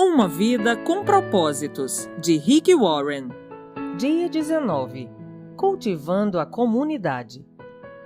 Uma vida com propósitos, de Rick Warren. Dia 19. Cultivando a comunidade.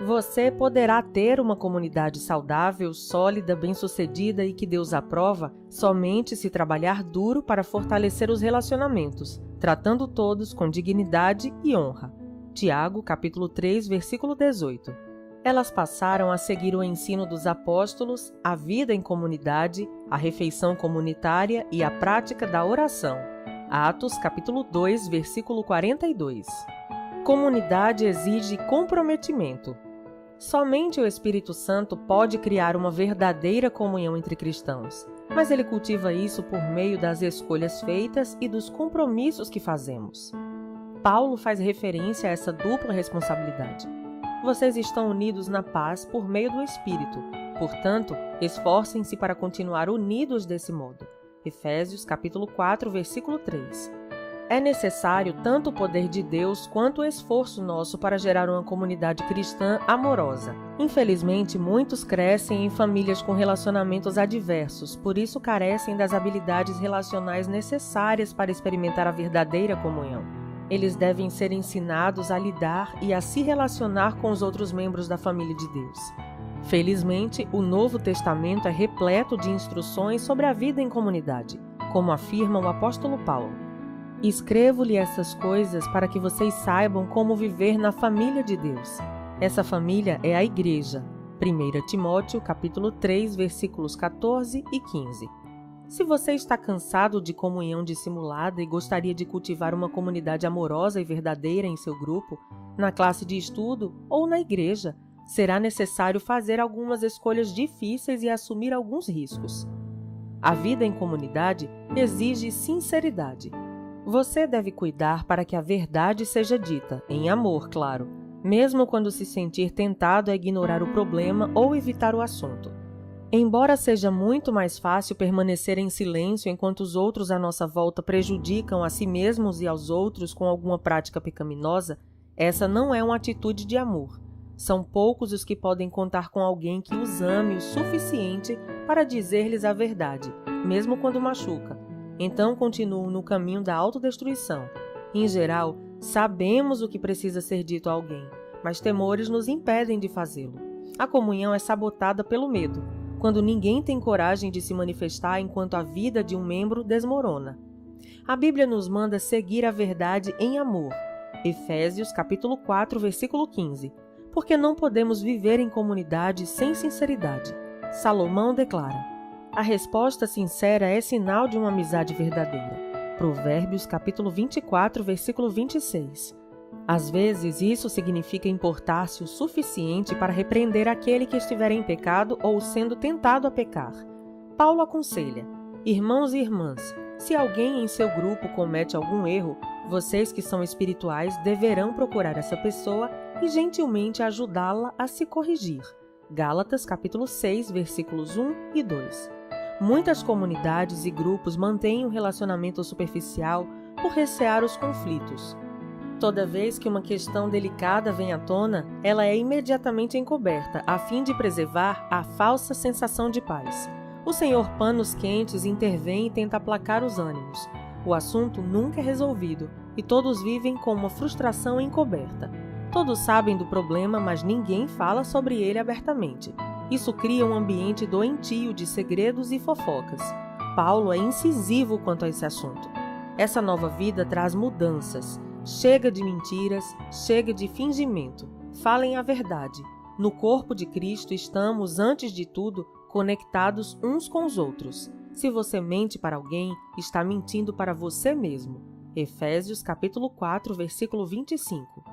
Você poderá ter uma comunidade saudável, sólida, bem-sucedida e que Deus aprova somente se trabalhar duro para fortalecer os relacionamentos, tratando todos com dignidade e honra. Tiago, capítulo 3, versículo 18. Elas passaram a seguir o ensino dos apóstolos, a vida em comunidade, a refeição comunitária e a prática da oração. Atos, capítulo 2, versículo 42. Comunidade exige comprometimento. Somente o Espírito Santo pode criar uma verdadeira comunhão entre cristãos, mas ele cultiva isso por meio das escolhas feitas e dos compromissos que fazemos. Paulo faz referência a essa dupla responsabilidade. Vocês estão unidos na paz por meio do Espírito. Portanto, esforcem-se para continuar unidos desse modo. Efésios, capítulo 4, versículo 3. É necessário tanto o poder de Deus quanto o esforço nosso para gerar uma comunidade cristã amorosa. Infelizmente, muitos crescem em famílias com relacionamentos adversos, por isso carecem das habilidades relacionais necessárias para experimentar a verdadeira comunhão. Eles devem ser ensinados a lidar e a se relacionar com os outros membros da família de Deus. Felizmente, o Novo Testamento é repleto de instruções sobre a vida em comunidade, como afirma o apóstolo Paulo. Escrevo-lhe essas coisas para que vocês saibam como viver na família de Deus. Essa família é a Igreja. 1 Timóteo, capítulo 3, versículos 14 e 15. Se você está cansado de comunhão dissimulada e gostaria de cultivar uma comunidade amorosa e verdadeira em seu grupo, na classe de estudo ou na igreja, será necessário fazer algumas escolhas difíceis e assumir alguns riscos. A vida em comunidade exige sinceridade. Você deve cuidar para que a verdade seja dita, em amor, claro, mesmo quando se sentir tentado a ignorar o problema ou evitar o assunto. Embora seja muito mais fácil permanecer em silêncio enquanto os outros à nossa volta prejudicam a si mesmos e aos outros com alguma prática pecaminosa, essa não é uma atitude de amor. São poucos os que podem contar com alguém que os ame o suficiente para dizer-lhes a verdade, mesmo quando machuca. Então continuam no caminho da autodestruição. Em geral, sabemos o que precisa ser dito a alguém, mas temores nos impedem de fazê-lo. A comunhão é sabotada pelo medo, quando ninguém tem coragem de se manifestar enquanto a vida de um membro desmorona. A Bíblia nos manda seguir a verdade em amor. Efésios, capítulo 4, versículo 15. Porque não podemos viver em comunidade sem sinceridade. Salomão declara: a resposta sincera é sinal de uma amizade verdadeira. Provérbios, capítulo 24, versículo 26. Às vezes, isso significa importar-se o suficiente para repreender aquele que estiver em pecado ou sendo tentado a pecar. Paulo aconselha: irmãos e irmãs, se alguém em seu grupo comete algum erro, vocês que são espirituais deverão procurar essa pessoa e gentilmente ajudá-la a se corrigir. Gálatas, capítulo 6, versículos 1 e 2. Muitas comunidades e grupos mantêm um relacionamento superficial por recear os conflitos. Toda vez que uma questão delicada vem à tona, ela é imediatamente encoberta, a fim de preservar a falsa sensação de paz. O senhor Panos Quentes intervém e tenta aplacar os ânimos. O assunto nunca é resolvido, e todos vivem com uma frustração encoberta. Todos sabem do problema, mas ninguém fala sobre ele abertamente. Isso cria um ambiente doentio de segredos e fofocas. Paulo é incisivo quanto a esse assunto. Essa nova vida traz mudanças. Chega de mentiras, chega de fingimento. Falem a verdade. No corpo de Cristo estamos, antes de tudo, conectados uns com os outros. Se você mente para alguém, está mentindo para você mesmo. Efésios, capítulo 4, versículo 25.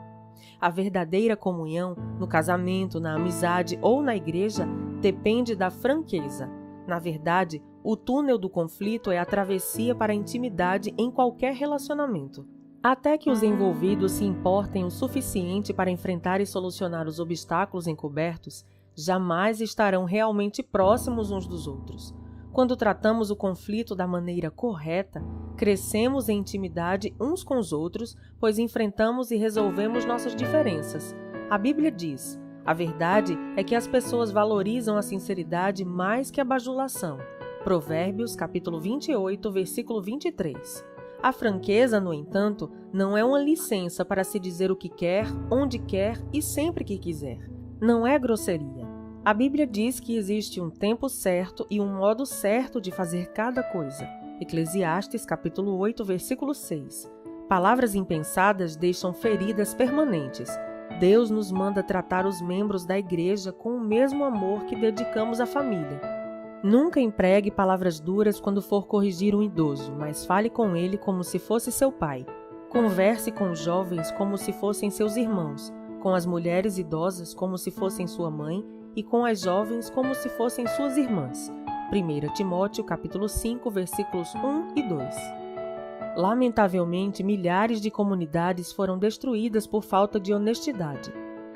A verdadeira comunhão, no casamento, na amizade ou na igreja, depende da franqueza. Na verdade, o túnel do conflito é a travessia para a intimidade em qualquer relacionamento. Até que os envolvidos se importem o suficiente para enfrentar e solucionar os obstáculos encobertos, jamais estarão realmente próximos uns dos outros. Quando tratamos o conflito da maneira correta, crescemos em intimidade uns com os outros, pois enfrentamos e resolvemos nossas diferenças. A Bíblia diz: a verdade é que as pessoas valorizam a sinceridade mais que a bajulação. Provérbios, capítulo 28, versículo 23. A franqueza, no entanto, não é uma licença para se dizer o que quer, onde quer e sempre que quiser. Não é grosseria. A Bíblia diz que existe um tempo certo e um modo certo de fazer cada coisa. Eclesiastes, capítulo 8, versículo 6. Palavras impensadas deixam feridas permanentes. Deus nos manda tratar os membros da igreja com o mesmo amor que dedicamos à família. Nunca empregue palavras duras quando for corrigir um idoso, mas fale com ele como se fosse seu pai. Converse com os jovens como se fossem seus irmãos, com as mulheres idosas como se fossem sua mãe e com as jovens como se fossem suas irmãs. 1 Timóteo, capítulo 5, versículos 1 e 2. Lamentavelmente, milhares de comunidades foram destruídas por falta de honestidade.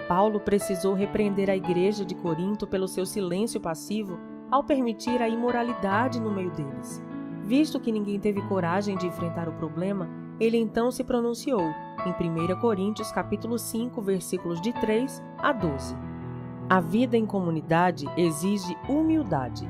Paulo precisou repreender a igreja de Corinto pelo seu silêncio passivo ao permitir a imoralidade no meio deles. Visto que ninguém teve coragem de enfrentar o problema, ele então se pronunciou, em 1 Coríntios capítulo 5, versículos de 3 a 12. A vida em comunidade exige humildade.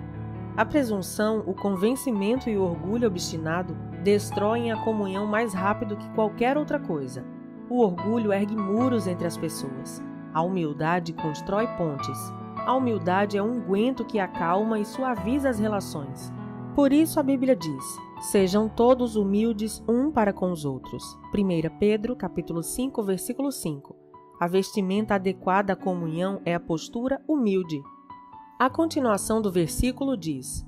A presunção, o convencimento e o orgulho obstinado destroem a comunhão mais rápido que qualquer outra coisa. O orgulho ergue muros entre as pessoas. A humildade constrói pontes. A humildade é um unguento que acalma e suaviza as relações. Por isso a Bíblia diz: sejam todos humildes um para com os outros. 1 Pedro, capítulo 5, versículo 5. A vestimenta adequada à comunhão é a postura humilde. A continuação do versículo diz: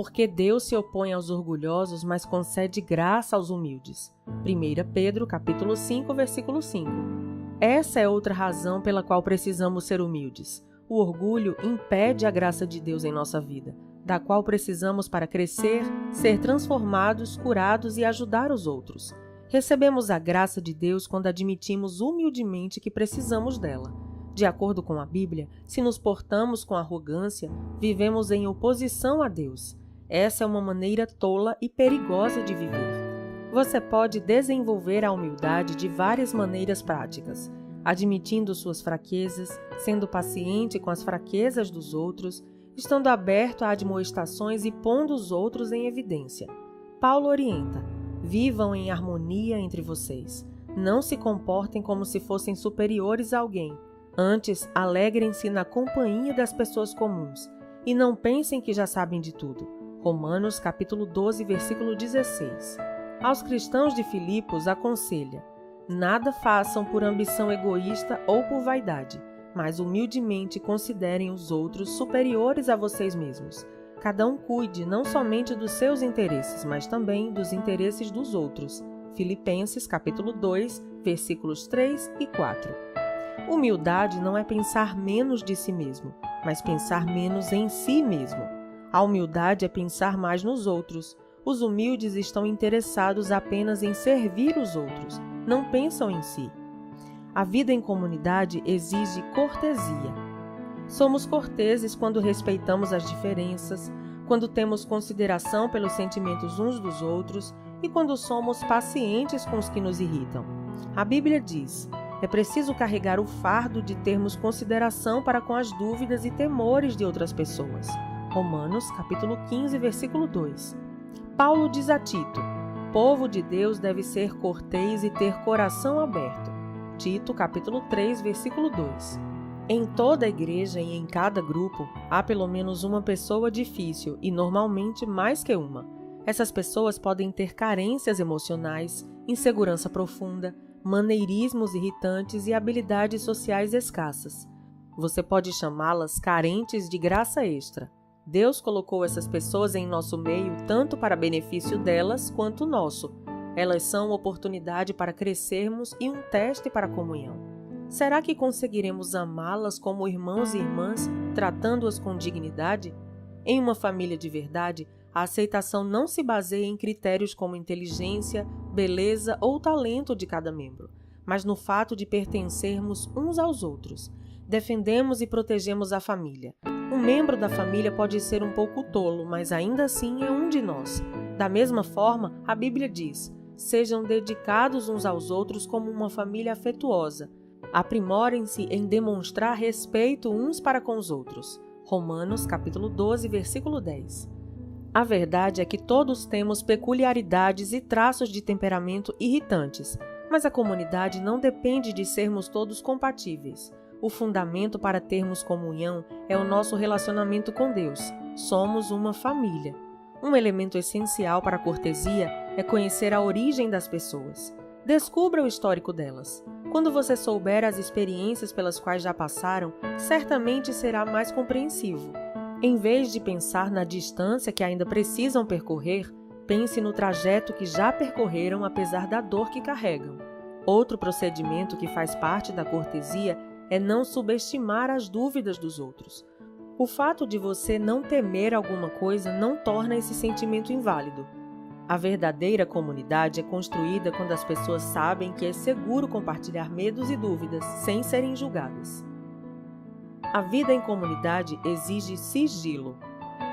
porque Deus se opõe aos orgulhosos, mas concede graça aos humildes. 1 Pedro, capítulo 5, versículo 5. Essa é outra razão pela qual precisamos ser humildes. O orgulho impede a graça de Deus em nossa vida, da qual precisamos para crescer, ser transformados, curados e ajudar os outros. Recebemos a graça de Deus quando admitimos humildemente que precisamos dela. De acordo com a Bíblia, se nos portamos com arrogância, vivemos em oposição a Deus. Essa é uma maneira tola e perigosa de viver. Você pode desenvolver a humildade de várias maneiras práticas, admitindo suas fraquezas, sendo paciente com as fraquezas dos outros, estando aberto a admoestações e pondo os outros em evidência. Paulo orienta: vivam em harmonia entre vocês. Não se comportem como se fossem superiores a alguém. Antes, alegrem-se na companhia das pessoas comuns e não pensem que já sabem de tudo. Romanos, capítulo 12, versículo 16. Aos cristãos de Filipos aconselha: nada façam por ambição egoísta ou por vaidade, mas humildemente considerem os outros superiores a vocês mesmos. Cada um cuide não somente dos seus interesses, mas também dos interesses dos outros. Filipenses, capítulo 2, versículos 3 e 4. Humildade não é pensar menos de si mesmo, mas pensar menos em si mesmo. A humildade é pensar mais nos outros. Os humildes estão interessados apenas em servir os outros, não pensam em si. A vida em comunidade exige cortesia. Somos corteses quando respeitamos as diferenças, quando temos consideração pelos sentimentos uns dos outros e quando somos pacientes com os que nos irritam. A Bíblia diz: é preciso carregar o fardo de termos consideração para com as dúvidas e temores de outras pessoas. Romanos, capítulo 15, versículo 2. Paulo diz a Tito: povo de Deus deve ser cortês e ter coração aberto. Tito, capítulo 3, versículo 2. Em toda a igreja e em cada grupo, há pelo menos uma pessoa difícil e normalmente mais que uma. Essas pessoas podem ter carências emocionais, insegurança profunda, maneirismos irritantes e habilidades sociais escassas. Você pode chamá-las carentes de graça extra. Deus colocou essas pessoas em nosso meio tanto para benefício delas quanto nosso. Elas são oportunidade para crescermos e um teste para a comunhão. Será que conseguiremos amá-las como irmãos e irmãs, tratando-as com dignidade? Em uma família de verdade, a aceitação não se baseia em critérios como inteligência, beleza ou talento de cada membro, mas no fato de pertencermos uns aos outros. Defendemos e protegemos a família. Um membro da família pode ser um pouco tolo, mas ainda assim é um de nós. Da mesma forma, a Bíblia diz: sejam dedicados uns aos outros como uma família afetuosa. Aprimorem-se em demonstrar respeito uns para com os outros. Romanos, capítulo 12, versículo 10. A verdade é que todos temos peculiaridades e traços de temperamento irritantes, mas a comunidade não depende de sermos todos compatíveis. O fundamento para termos comunhão é o nosso relacionamento com Deus. Somos uma família. Um elemento essencial para a cortesia é conhecer a origem das pessoas. Descubra o histórico delas. Quando você souber as experiências pelas quais já passaram, certamente será mais compreensivo. Em vez de pensar na distância que ainda precisam percorrer, pense no trajeto que já percorreram apesar da dor que carregam. Outro procedimento que faz parte da cortesia é não subestimar as dúvidas dos outros. O fato de você não temer alguma coisa não torna esse sentimento inválido. A verdadeira comunidade é construída quando as pessoas sabem que é seguro compartilhar medos e dúvidas sem serem julgadas. A vida em comunidade exige sigilo.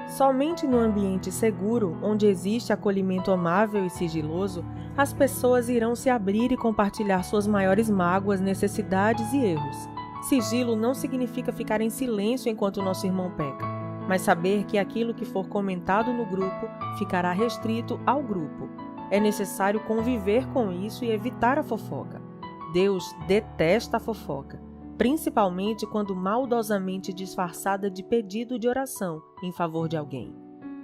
Somente no ambiente seguro, onde existe acolhimento amável e sigiloso, as pessoas irão se abrir e compartilhar suas maiores mágoas, necessidades e erros. Sigilo não significa ficar em silêncio enquanto nosso irmão peca, mas saber que aquilo que for comentado no grupo ficará restrito ao grupo. É necessário conviver com isso e evitar a fofoca. Deus detesta a fofoca, principalmente quando maldosamente disfarçada de pedido de oração em favor de alguém.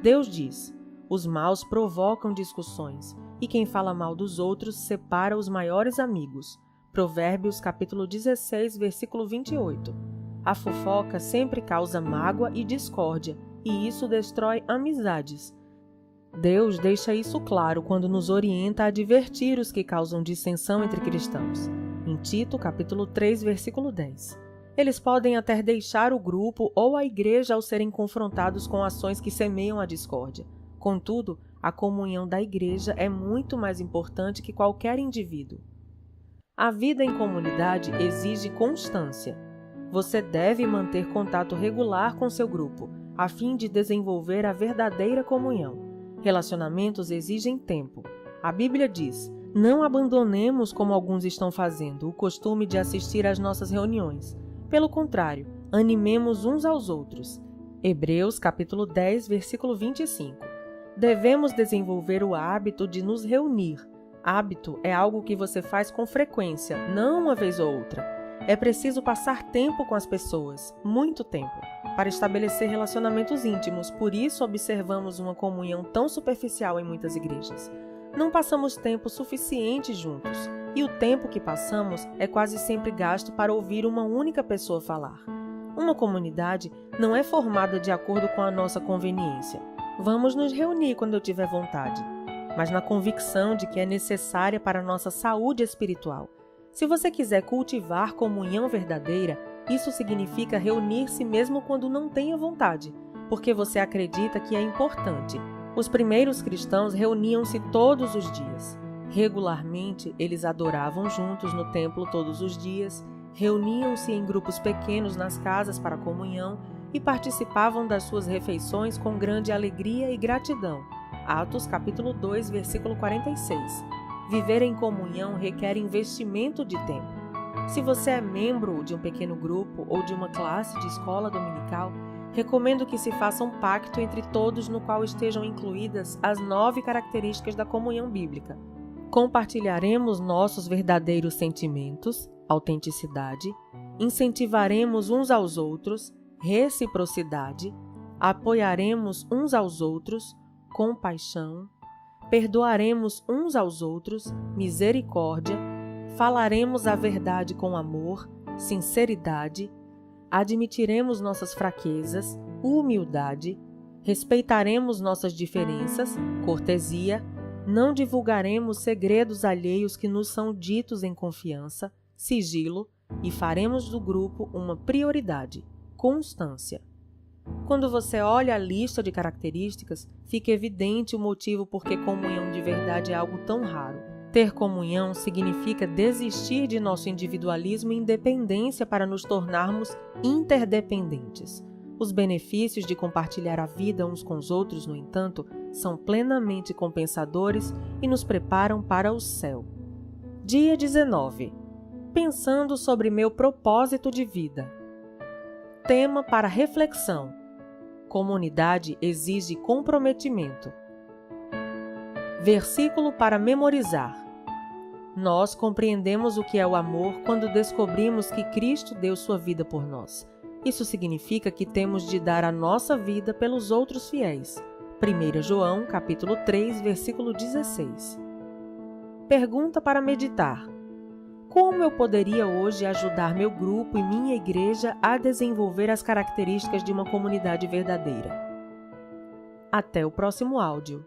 Deus diz: os maus provocam discussões, e quem fala mal dos outros separa os maiores amigos. Provérbios capítulo 16, versículo 28. A fofoca sempre causa mágoa e discórdia, e isso destrói amizades. Deus deixa isso claro quando nos orienta a advertir os que causam dissensão entre cristãos. Em Tito, capítulo 3, versículo 10. Eles podem até deixar o grupo ou a igreja ao serem confrontados com ações que semeiam a discórdia. Contudo, a comunhão da igreja é muito mais importante que qualquer indivíduo. A vida em comunidade exige constância. Você deve manter contato regular com seu grupo, a fim de desenvolver a verdadeira comunhão. Relacionamentos exigem tempo. A Bíblia diz: não abandonemos, como alguns estão fazendo, o costume de assistir às nossas reuniões. Pelo contrário, animemos uns aos outros. Hebreus capítulo 10, versículo 25. Devemos desenvolver o hábito de nos reunir. Hábito é algo que você faz com frequência, não uma vez ou outra. É preciso passar tempo com as pessoas, muito tempo, para estabelecer relacionamentos íntimos. Por isso observamos uma comunhão tão superficial em muitas igrejas. Não passamos tempo suficiente juntos, e o tempo que passamos é quase sempre gasto para ouvir uma única pessoa falar. Uma comunidade não é formada de acordo com a nossa conveniência. Vamos nos reunir quando eu tiver vontade, mas na convicção de que é necessária para a nossa saúde espiritual. Se você quiser cultivar comunhão verdadeira, isso significa reunir-se mesmo quando não tenha vontade, porque você acredita que é importante. Os primeiros cristãos reuniam-se todos os dias. Regularmente, eles adoravam juntos no templo todos os dias, reuniam-se em grupos pequenos nas casas para comunhão e participavam das suas refeições com grande alegria e gratidão. Atos capítulo 2, versículo 46. Viver em comunhão requer investimento de tempo. Se você é membro de um pequeno grupo ou de uma classe de escola dominical, recomendo que se faça um pacto entre todos no qual estejam incluídas as 9 características da comunhão bíblica. Compartilharemos nossos verdadeiros sentimentos, autenticidade, incentivaremos uns aos outros, reciprocidade, apoiaremos uns aos outros, compaixão, perdoaremos uns aos outros, misericórdia, falaremos a verdade com amor, sinceridade, admitiremos nossas fraquezas, humildade, respeitaremos nossas diferenças, cortesia, não divulgaremos segredos alheios que nos são ditos em confiança, sigilo, e faremos do grupo uma prioridade, constância. Quando você olha a lista de características, fica evidente o motivo por que comunhão de verdade é algo tão raro. Ter comunhão significa desistir de nosso individualismo e independência para nos tornarmos interdependentes. Os benefícios de compartilhar a vida uns com os outros, no entanto, são plenamente compensadores e nos preparam para o céu. Dia 19. Pensando sobre meu propósito de vida. Tema para reflexão: Comunidade exige comprometimento. Versículo para memorizar. Nós compreendemos o que é o amor quando descobrimos que Cristo deu sua vida por nós. Isso significa que temos de dar a nossa vida pelos outros fiéis. 1 João, capítulo 3, versículo 16. Pergunta para meditar. Como eu poderia hoje ajudar meu grupo e minha igreja a desenvolver as características de uma comunidade verdadeira? Até o próximo áudio.